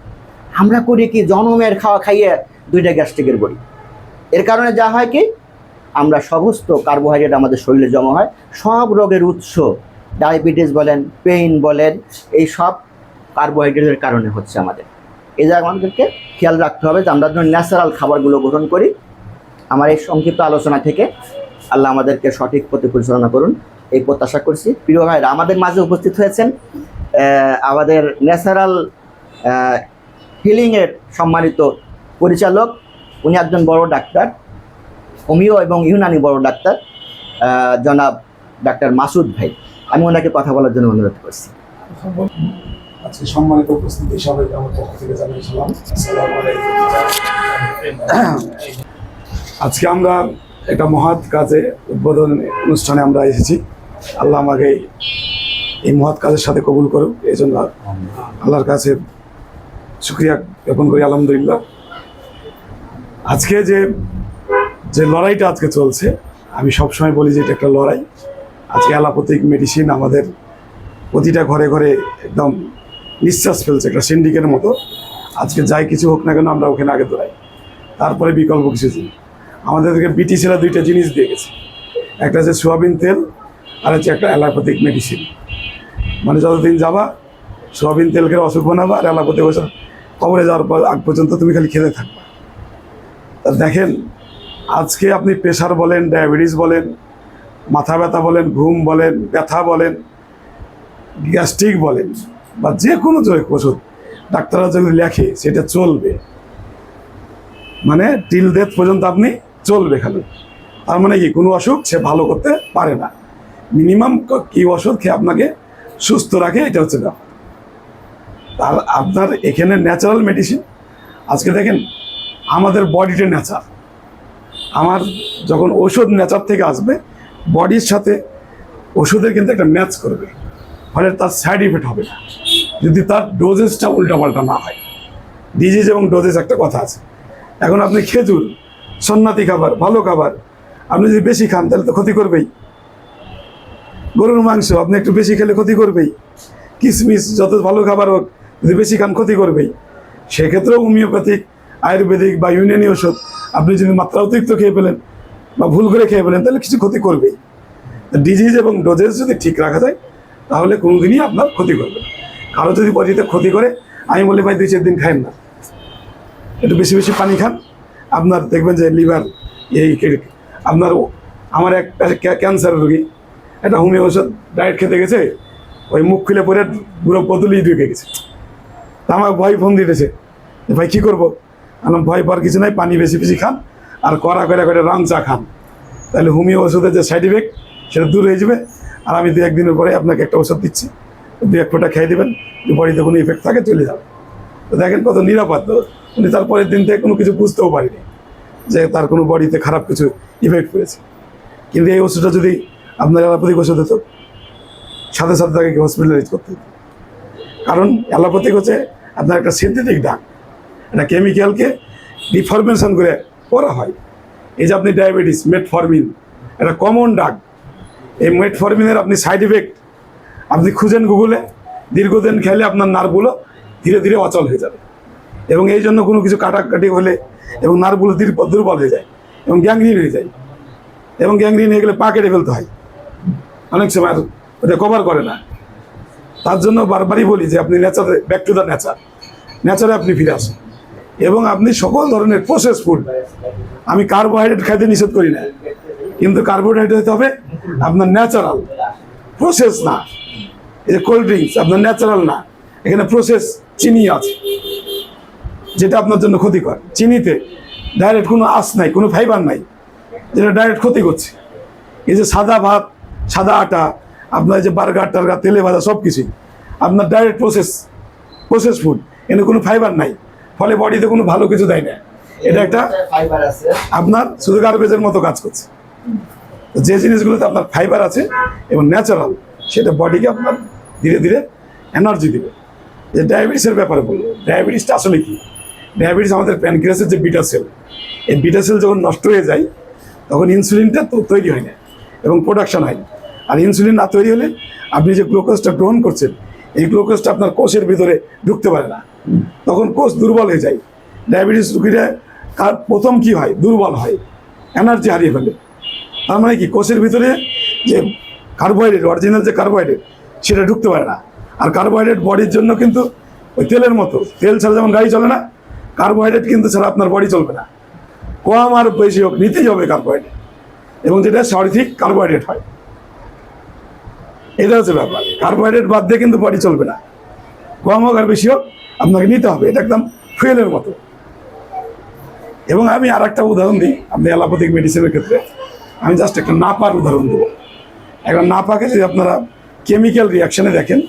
আমরা করি কি? জনমের খাওয়া খাইয়ে 2টা গ্যাস্ট্রিকের বড়ি। এর কারণে যা হয় কি, আমরা সমস্ত কার্বোহাইড্রেট আমাদের শরীরে জমা হয়। সব রোগের উৎস, ডায়াবেটিস বলেন, পেইন বলেন, এই সব কার্বোহাইড্রেটের কারণে হচ্ছে আমাদের। এই জায়গায় আমাদেরকে খেয়াল রাখতে হবে যে আমরা যেন ন্যাচারাল খাবারগুলো গ্রহণ করি। আমার এই সংক্ষিপ্ত আলোচনা থেকে আল্লাহ আমাদেরকে সঠিক পথে পরিচালনা করুন এই প্রত্যাশা করছি। প্রিয় ভাইরা, আমাদের মাঝে উপস্থিত হয়েছেন আমাদের ন্যাচারাল হিলিংয়ের সম্মানিত পরিচালক, উনি একজন বড় ডাক্তার, হোমিও এবং ইউনানি বড় ডাক্তার, জনাব ডাক্তার মাসুদ ভাই। আমি ওনাকে কথা বলার জন্য অনুরোধ করছি। আজকে সম্মানিত উপস্থিতি সবাইকে আমার পক্ষ থেকে জানিয়েছিলাম আসসালামু আলাইকুম। আজকে আমরা একটা মহৎ কাজে উদ্বোধন অনুষ্ঠানে আমরা এসেছি। আল্লাহ আমাকে এই মহৎ কাজের সাথে কবুল করুক, এই জন্য আল্লাহর কাছে শুকরিয়া জ্ঞাপন করি আলহামদুলিল্লাহ। আজকে যে লড়াইটা আজকে চলছে, আমি সবসময় বলি যে এটা একটা লড়াই। আজকে অ্যালোপ্যাথিক মেডিসিন আমাদের প্রতিটা ঘরে ঘরে একদম নিঃশ্বাস ফেলছে, একটা সিন্ডিকেটের মতো। আজকে যাই কিছু হোক না কেন আমরা ওখানে আগে দৌড়াই, তারপরে বিকল্প কিছু জিনিস আমাদেরকে ব্রিটিশরা 2টা জিনিস দিয়ে গেছে, একটা হচ্ছে সোয়াবিন তেল আর হচ্ছে একটা অ্যালোপ্যাথিক মেডিসিন। মানে যতদিন যাবা সোয়াবিন তেল খেয়ে অসুখ বানাবা, আর অ্যালোপ্যাথিক ওষুধ কবরে যাওয়ার পর আগ পর্যন্ত তুমি খালি খেতে থাকবা। তা দেখেন, আজকে আপনি প্রেশার বলেন, ডায়াবেটিস বলেন, মাথা ব্যথা বলেন, ঘুম বলেন, ব্যথা বলেন, গ্যাস্ট্রিক বলেন, বা যে কোনো ওষুধ ডাক্তাররা যদি লেখে সেটা চলবে, মানে টিল ডেথ পর্যন্ত আপনি চলবে খালি। তার মানে কি, কোনো অসুখ সে ভালো করতে পারে না। মিনিমাম কি ওষুধ খেয়ে আপনাকে সুস্থ রাখে, এটা হচ্ছে ব্যাপার। আর আপনার এখানে ন্যাচারাল মেডিসিন, আজকে দেখেন আমাদের বডিটা ন্যাচার। আমার যখন ওষুধ নেচার থেকে আসবে, বডির সাথে ওষুধের কিন্তু একটা ম্যাচ করবে, ফলে তার সাইড ইফেক্ট হবে না, যদি তার ডোজেসটা উল্টাপাল্টা না হয়। ডিজিজ এবং ডোজেস একটা কথা আছে। এখন আপনি খেজুর সন্ন্যাতি খাবার, ভালো খাবার, আপনি যদি বেশি খান তাহলে তো ক্ষতি করবেই। গরুর মাংস আপনি একটু বেশি খেলে ক্ষতি করবেই। কিশমিশ যত ভালো খাবার হোক, যদি বেশি খান ক্ষতি করবেই। সেক্ষেত্রেও হোমিওপ্যাথিক, আয়ুর্বেদিক বা ইউনানি ওষুধ আপনি যদি মাত্রা অতিরিক্ত খেয়ে ফেলেন বা ভুল করে খেয়ে ফেলেন তাহলে কিছু ক্ষতি করবেই। ডিজিজ এবং ডোজেস যদি ঠিক রাখা যায় তাহলে কোনোদিনই আপনার ক্ষতি করবে না। কারো যদি বডিতে ক্ষতি করে, আমি বলি ভাই 2-4 দিন খায়েন না, একটু বেশি বেশি পানি খান, আপনার দেখবেন যে লিভার আপনার। আমার একটা ক্যান্সার রোগী একটা হোমিও ওষুধ ডায়েট খেতে গেছে, ওই মুখ খুলে পরে পুরো বোতলই ঢুকে গেছে। তা আমার ভাই ফোন দিতেছে যে ভাই কী করবো, আমার ভয় পাওয়ার কিছু নাই, পানি বেশি বেশি খান আর কড়া করে করে রং চা খান, তাহলে হোমিও ওষুধের যে সাইড ইফেক্ট সেটা দূর হয়ে যাবে। আর আমি 2-1 দিনের পরে আপনাকে একটা ওষুধ দিচ্ছি, 2-1 ফোঁটা খেয়ে দেবেন, বডিতে কোনো ইফেক্ট থাকে চলে যাবে। তো দেখেন কত নিরাপদ। উনি তারপরের দিন থেকে কোনো কিছু বুঝতেও পারিনি যে তার কোনো বডিতে খারাপ কিছু ইফেক্ট করেছে। কিন্তু এই ওষুধটা যদি আপনার অ্যালোপ্যাথিক ওষুধ হতো, সাথে সাথে তাকে হসপিটালাইজ করতে হতো। কারণ অ্যালোপ্যাথিক হচ্ছে আপনার একটা সিনথেটিক ডাক, একটা কেমিক্যালকে ডিফরমেশন করে করা হয়। এই যে আপনি ডায়াবেটিস, মেটফরমিন একটা কমন ডাক। এই মেটফরমিনের আপনি সাইড ইফেক্ট আপনি খুঁজেন গুগলে, দীর্ঘদিন খেলে আপনার নার্ভগুলো ধীরে ধীরে অচল হয়ে যাবে। এবং এই জন্য কোনো কিছু কাটাকাটি হলে এবং নার্ভগুলো দুর্বল হয়ে যায় এবং গ্যাংগ্রিন হয়ে যায়। এবং গ্যাংগ্রিন হয়ে গেলে পা কেটে ফেলতে হয়, অনেক সময় ওটা কভার করে না। তার জন্য বারবারই বলি যে আপনি নেচারে, ব্যাক টু দ্য নেচারে আপনি ফিরে আসেন। এবং আপনি সকল ধরনের প্রসেস ফুড, আমি কার্বোহাইড্রেট খাইতে নিষেধ করি না, কিন্তু কার্বোহাইড্রেট হতে হবে আপনার ন্যাচারাল, প্রসেস না। এই যে কোল্ড ড্রিঙ্কস আপনার ন্যাচারাল না, এখানে প্রসেস চিনি আছে যেটা আপনার জন্য ক্ষতিকর। চিনিতে ডাইরেক্ট কোনো আঁশ নাই, কোনো ফাইবার নাই, যেটা ডাইরেক্ট ক্ষতি করছে। এই যে সাদা ভাত, সাদা আটা, আপনার যে বার্গার টার্গার, তেলে ভাজা সব কিছুই আপনার ডাইরেক্ট প্রসেস ফুড, এখানে কোনো ফাইবার নাই, ফলে বডিতে কোনো ভালো কিছু দেয় না। এটা একটা ফাইবার আছে, আপনার শুধু গার্বেজের মতো কাজ করছে। যে জিনিসগুলোতে আপনার ফাইবার আছে এবং ন্যাচারাল, সেটা বডিকে আপনার ধীরে ধীরে এনার্জি দেবে। যে ডায়াবেটিসের ব্যাপারে বলবো, ডায়াবেটিসটা আসলে কি? ডায়াবেটিস আমাদের প্যানক্রিয়াসের যে বিটা সেল, এই বিটা সেল যখন নষ্ট হয়ে যায় তখন ইনসুলিনটা তো তৈরি হয় না এবং প্রোডাকশন হয় না। আর ইনসুলিন না তৈরি হলে আপনি যে গ্লুকোজটা গ্রহণ করছেন, এই গ্লুকোজটা আপনার কোষের ভিতরে ঢুকতে পারে না, তখন কোষ দুর্বল হয়ে যায়। ডায়াবেটিস রোগীরা প্রথম কি হয়? দুর্বল হয়, এনার্জি হারিয়ে ফেলে। তার মানে কি, কোষের ভিতরে যে কার্বোহাইড্রেট, অরিজিনাল যে কার্বোহাইড্রেট, সেটা ঢুকতে পারে না। আর কার্বোহাইড্রেট বডির জন্য কিন্তু ওই তেলের মতো, তেল ছাড়া যেমন গাড়ি চলে না, কার্বোহাইড্রেট কিন্তু ছাড়া আপনার বডি চলবে না। কম আর বেশি হোক নিতেই হবে কার্বোহাইড্রেট, এবং যেটা সঠিক কার্বোহাইড্রেট হয়। এটা হচ্ছে ব্যাপার। কার্বোহাইড্রেট বাদ দিয়ে কিন্তু বডি চলবে না, কম হোক আর বেশি হোক আপনাকে নিতে হবে। এটা একদম ফুয়েলের মতো। এবং আমি আর একটা উদাহরণ দিই, আপনি অ্যালোপ্যাথিক মেডিসিনের ক্ষেত্রে আমি জাস্ট একটা নাপার উদাহরণ দেবো। একটা নাপাকে যদি আপনারা কেমিক্যাল রিয়াকশানে দেখেন,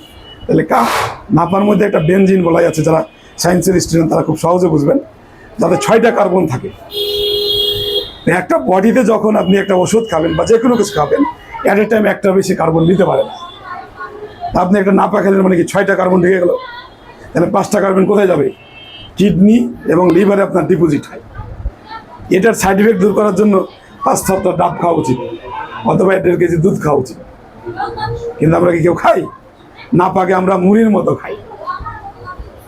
তাহলে নাপার মধ্যে একটা বেনজিন বলাই আছে, যারা সায়েন্সের স্টুডেন্ট তারা খুব সহজে বুঝবেন, যাতে 6টা কার্বন থাকে। একটা বডিতে যখন আপনি একটা ওষুধ খাবেন বা যে কোনো কিছু খাবেন, অ্যাট এ টাইম একটা বেশি কার্বন নিতে পারে না। আপনি একটা নাপা খেলেন মানে কি 6টা কার্বন ঢেকে গেল, তাহলে 5টা কার্বন কোথায় যাবে? কিডনি এবং লিভারে আপনার ডিপোজিট হয়। এটার সাইড ইফেক্ট দূর করার জন্য 5-7টা ডাব খাওয়া উচিত, অথবা 1.5 কেজি দুধ খাওয়া উচিত। কিন্তু আমরা কি কেউ খাই? নাপাকে আমরা মুড়ির মতো খাই।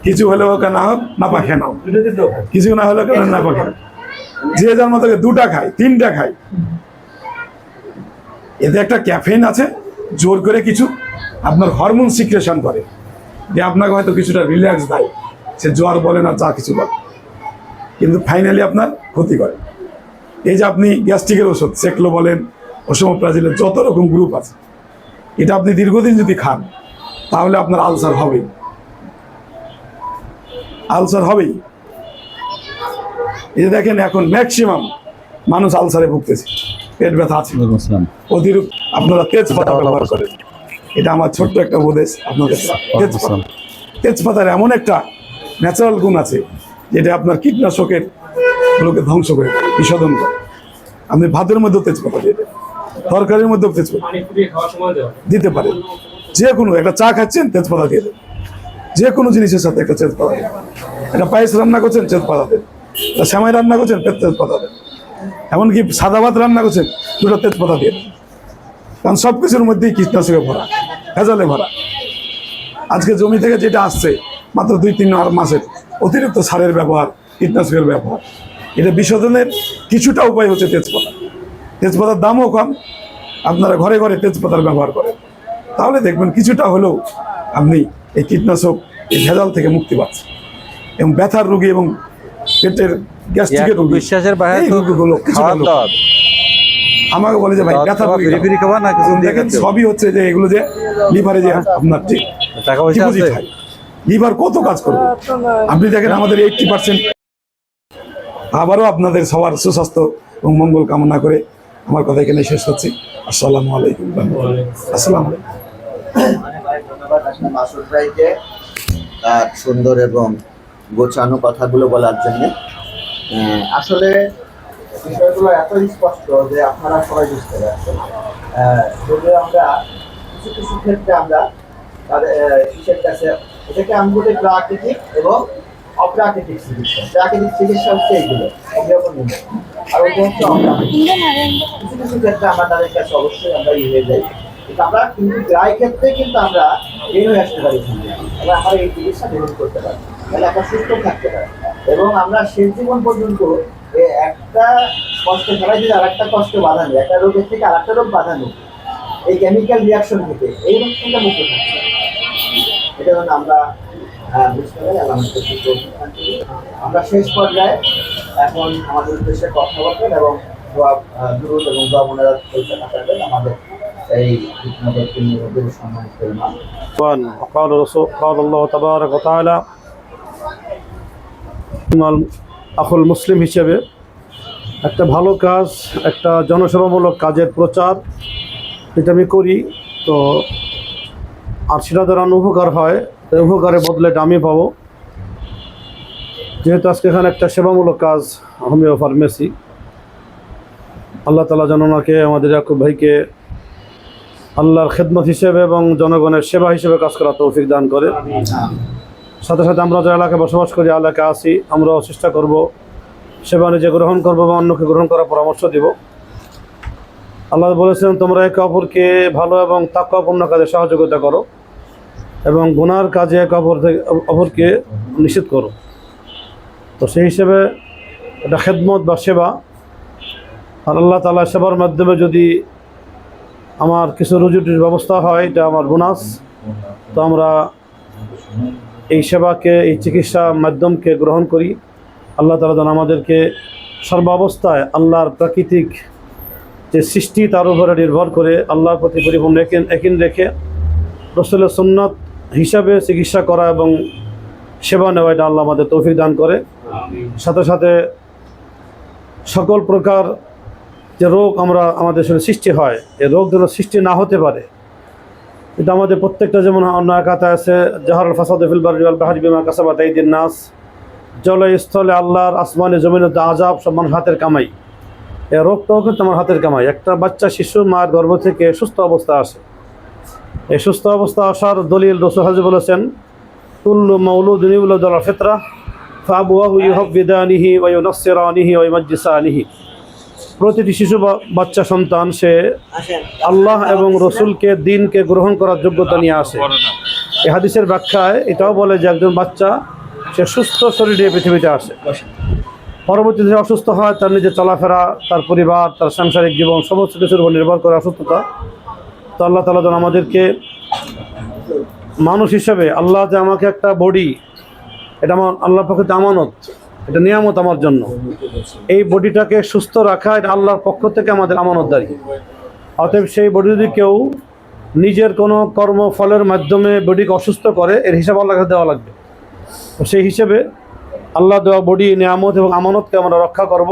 কিছু হলেও না হোক নাপা খেয়ে নাও, কিছু না হলেও কেন নাপা খাই। যে যার মতো 2টা খাই, 3টা খাই। এতে একটা ক্যাফেইন আছে, জোর করে কিছু আপনার হরমোন সিক্রেশন করে, যে আপনাকে হয়তো কিছুটা রিল্যাক্স দেয়, সে জ্বর বলে না, যা কিছু বলে, কিন্তু ফাইনালি আপনার ক্ষতি করে। এই যে আপনি গ্যাস্ট্রিকের ওষুধ, সেকলো বলেন, ওসমোপ্রাজিলের যত রকম গ্রুপ আছে, এটা আপনি দীর্ঘদিন যদি খান তাহলে আপনার আলসার হবেই, আলসার হবেই। এই যে দেখেন এখন ম্যাক্সিমাম মানুষ আলসারে ভুগতেছে, পেট ব্যথা আছে, অতিরিক্ত আপনারা তেজপাতা ব্যবহার করেন। এটা আমার ছোট্ট একটা উপদেশ আপনার কাছে। তেজপাতার এমন একটা ন্যাচারাল গুণ আছে যেটা আপনার কীটনাশকের গুলোকে ধ্বংস করে, বিশোধন করে। আপনি ভাতের মধ্যেও তেজপাতা দিয়ে দেন, তরকারির মধ্যেও তেজপাতা দিতে পারেন। যে কোনো একটা চা খাচ্ছেন, তেজপাতা দিয়ে দেন। যে কোনো জিনিসের সাথে একটা তেজপাতা দেন। একটা পায়েস রান্না করছেন, তেজপাতা দেন। একটা সেমাই রান্না করছেন, তেজপাতা দেন। এমনকি সাদা ভাত রান্না করছেন, 2টা তেজপাতা দিয়ে দেন। কারণ সব কিছুর মধ্যেই কীটনাশকে ভরা, ভেজালে ভরা। আজকে জমি থেকে যেটা আসছে মাত্র 2-3 মাসের অতিরিক্ত সারের ব্যবহার, কীটনাশকের ব্যবহার, এটা বিশোধনের কিছুটা উপায় হচ্ছে তেজপাতা। তেজপাতার দামও কম, আপনারা ঘরে ঘরে তেজপাতার ব্যবহার করেন, তাহলে দেখবেন কিছুটা হলেও আপনি এই কীটনাশক, এই ভেজাল থেকে মুক্তি পাচ্ছেন। এবং ব্যথার রোগী এবং পেটের গ্যাস্ট্রিকের রোগী, বিশ্বাসের বাইরে এই তো রোগীগুলো কিছুটা খাওয়ার হলেও দাওয়াত। আমাকে বলে যে ভাই ব্যথার রোগী ফিরি ফিরি খাবার না কিছু দিয়ে দেখেন খাচ্ছে। সবই হচ্ছে যে এগুলো যে লিভারে যে আপনার টাকা পয়সা ডিপোজিট আছে? হয়, লিভার কত কাজ করবে। আপনি দেখেন আমাদের 80%। আবারও আপনাদের সবার সুস্বাস্থ্য এবং মঙ্গল কামনা করে আমার কথা এখানে শেষ হচ্ছে। আসসালামু আলাইকুম। আসসালামু আলাইকুম। ধন্যবাদ আসলে মাসুদ ভাইকে তার সুন্দর এবং গোছানো কথাগুলো বলার জন্য। আসলে বিষয়গুলো এত স্পষ্ট যে আপনারা সবাই বুঝতে পারছেন। যদিও আমরা কিছু কিছু ক্ষেত্রে আমরা তাদের কিসের কাছে এটাকে আমি বলি প্রাকৃতিক এবং অপ্রাকৃতিক চিকিৎসা। প্রাকৃতিক চিকিৎসা হচ্ছে এইগুলো, আর ওইটা হচ্ছে অপ্রাকৃতিক। কিছু কিছু ক্ষেত্রে আমরা তাদের কাছে অবশ্যই আমরা হয়ে যাই, কিন্তু আমরা কিন্তু প্রায় ক্ষেত্রে কিন্তু আমরা বের হয়ে আসতে পারি এবং আমরা এই চিকিৎসা গ্রহণ করতে পারি, তাহলে আমরা সুস্থ থাকতে পারি এবং আমরা শেষ জীবন পর্যন্ত একটা কষ্ট ছাড়াই যদি আর একটা কষ্ট বাঁধানো, একটা রোগের থেকে আর একটা রোগ বাঁধানো, এই কেমিক্যাল রিয়াকশন থেকে এই রোগ থেকে মুক্ত থাকতে পারি। এটা জন্য আমরা বুঝতে পারি। আমরা শেষ পর্যায়ে এখন আমাদের উদ্দেশ্যে কথা বলবেন এবং দুরুদ এবং দোয়া মোনাজাত করতে থাকবেন আমাদের এই সম্মানিত ইমাম। قال الله تبارك وتعالى আখুল মুসলিম হিসেবে একটা ভালো কাজ, একটা জনসেবামূলক কাজের প্রচার যেটা আমি করি, তো আর সেটা দ্বারা উপকার হয়, উপকারের বদলে এটা আমি পাবো। যেহেতু আজকে এখানে একটা সেবামূলক কাজ, হোমিও ফার্মেসি, আল্লাহ তাআলা যেন ওনাকে, আমাদের ইয়াকুব ভাইকে আল্লাহর খেদমত হিসেবে এবং জনগণের সেবা হিসেবে কাজ করার তৌফিক দান করে। সাথে সাথে আমরা যে এলাকায় বসবাস করি, এলাকায় আসি, আমরাও চেষ্টা করব সেবা নিজে গ্রহণ করবো এবং অন্যকে গ্রহণ করার পরামর্শ দিব। আল্লাহ বলেছেন, তোমরা একে অপরকে ভালো এবং তাকওয়াপূর্ণ কাজে সহযোগিতা করো এবং গুনার কাজে একে অপরকে নিষেধ করো। তো সেই হিসেবে এটা খেদমত বা সেবা। আর আল্লাহ তাআলা সেবার মাধ্যমে যদি আমার কিছু রুজির ব্যবস্থা হয়, এটা আমার বোনাস। তো আমরা এই সেবাকে, এই চিকিৎসা মাধ্যমকে গ্রহণ করি। আল্লাহ তাআলা যেন আমাদেরকে সর্বাবস্থায় আল্লাহর প্রাকৃতিক যে সৃষ্টি তার উপরে নির্ভর করে আল্লাহর প্রতি পরিপূর্ণ একিন রেখে রাসূলের সুন্নাত হিসাবে চিকিৎসা করা এবং সেবা নেওয়া, এটা আল্লাহ আমাদের তৌফিক দান করে। সাথে সাথে সকল প্রকার যে রোগ আমাদের শরীরে সৃষ্টি হয়, এই রোগ যেন সৃষ্টি না হতে পারে, এটা আমাদের প্রত্যেকটা, যেমন অন্য একাতে আছে জাহারুল ফাসাদু ফিল বাররি ওয়াল বাহরি বিমা কাসাবাত আইদিন নাস, জলে স্থলে আল্লাহর, আসমানে জমিনে আযাব সব মানুষ হাতের কামাই। এই রোগটাও কিন্তু আমার হাতের কামাই। একটা বাচ্চা শিশু মায়ের গর্ভ থেকে সুস্থ অবস্থা আসে, এই সুস্থ অবস্থা আসার দলিল রাসূল হাদিসে বলেছেন, কুল্লু মাউলুদিন ইউলাদু আলা ফিতরা ফাআবুয়াহু ইউহাব্বিদানিহি ওয়া ইউনাসসিরানিহি ওয়া ইউমাজ্জিসানিহি। প্রতিটি শিশু বাচ্চা সন্তান সে আল্লাহ এবং রসুলকে, দিনকে গ্রহণ করার যোগ্যতা নিয়ে আসে। এই হাদিসের ব্যাখ্যায় এটাও বলে যে একজন বাচ্চা সে সুস্থ শরীরে পৃথিবীতে আসে, পরবর্তীতে অসুস্থ হয়, তার নিজের চলাফেরা, তার পরিবার, তার সাংসারিক জীবন সমস্ত কিছুর উপর নির্ভর করে অসুস্থতা। তো আল্লাহ তাআলা যেন আমাদেরকে মানুষ হিসেবে, আল্লাহ যে আমাকে একটা বডি, এটা আমার আল্লাহর পক্ষ থেকে আমানত, এটা নিয়ামত আমার জন্য। এই বডিটাকে সুস্থ রাখা এটা আল্লাহর পক্ষ থেকে আমাদের আমানতদারি। অতএব সেই বডি যদি কেউ নিজের কোনো কর্মফলের মাধ্যমে বডিকে অসুস্থ করে, এর হিসাব আল্লাহকে দেওয়া লাগবে। তো সেই হিসেবে আল্লাহ দেওয়া বডি, নিয়ামত এবং আমানতকে আমরা রক্ষা করব,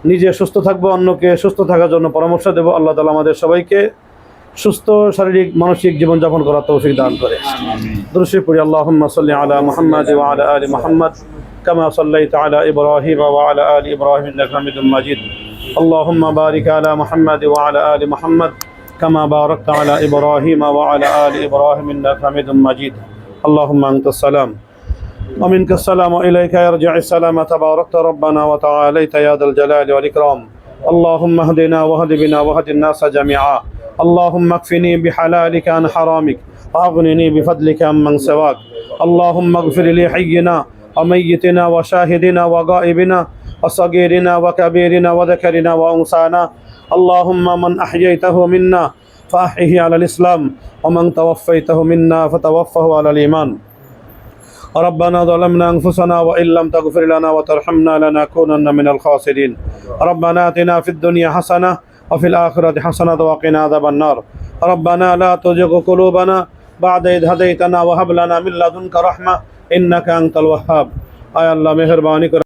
নিজে সুস্থ থাকবো, অন্যকে সুস্থ থাকার জন্য পরামর্শ দেব। আল্লাহ তাআলা আমাদের সবাইকে সুস্থ শারীরিক মানসিক জীবনযাপন করার তৌফিক দান করে। দুরূদ শরীফ পড়ি। আল্লাহুম্মা সাল্লি আলা মুহাম্মাদ ওয়া আলা আলি মুহাম্মাদ কামা সাল্লাইতা আলা ইব্রাহিম ওয়া আলা আলি ইব্রাহিম ইন্নাকা হামিদুম মাজিদ। আল্লাহুম্মা বারিক আলা মুহাম্মাদ ওয়া আলা আলি মুহাম্মাদ কামা বারাকতা আলা ইব্রাহিম ওয়া আলা আলি ইব্রাহিম ইন্নাকা হামিদুম মাজিদ। আল্লাহুম্মা আনতাস সালাম ومنك السلام وإليك يرجع السلام تباركت ربنا وتعاليت يا ذا الجلال والإكرام. اللهم اهدنا واهد بنا واهد الناس جميعا. اللهم اكفني بحلالك عن حرامك وأغنني بفضلك عمن سواك. اللهم اغفر لي حينا وميتنا وشاهدنا وغائبنا وصغيرنا وكبيرنا وذكرنا وأنثانا. اللهم من أحييته منا فأحيه على الإسلام ومن توفيته منا فتوفه على الإيمان. ربنا ظلمنا أنفسنا وإن لم تغفر لنا وترحمنا لنكونن من الخاسرين. ربنا آتنا في الدنيا حسنة وفي الآخرة حسنة وقنا عذاب النار. ربنا لا تزغ قلوبنا بعد إذ هديتنا وهب لنا من لدنك رحمة إنك أنت الوهاب. আয় আল্লাহ মেহেরবানি করে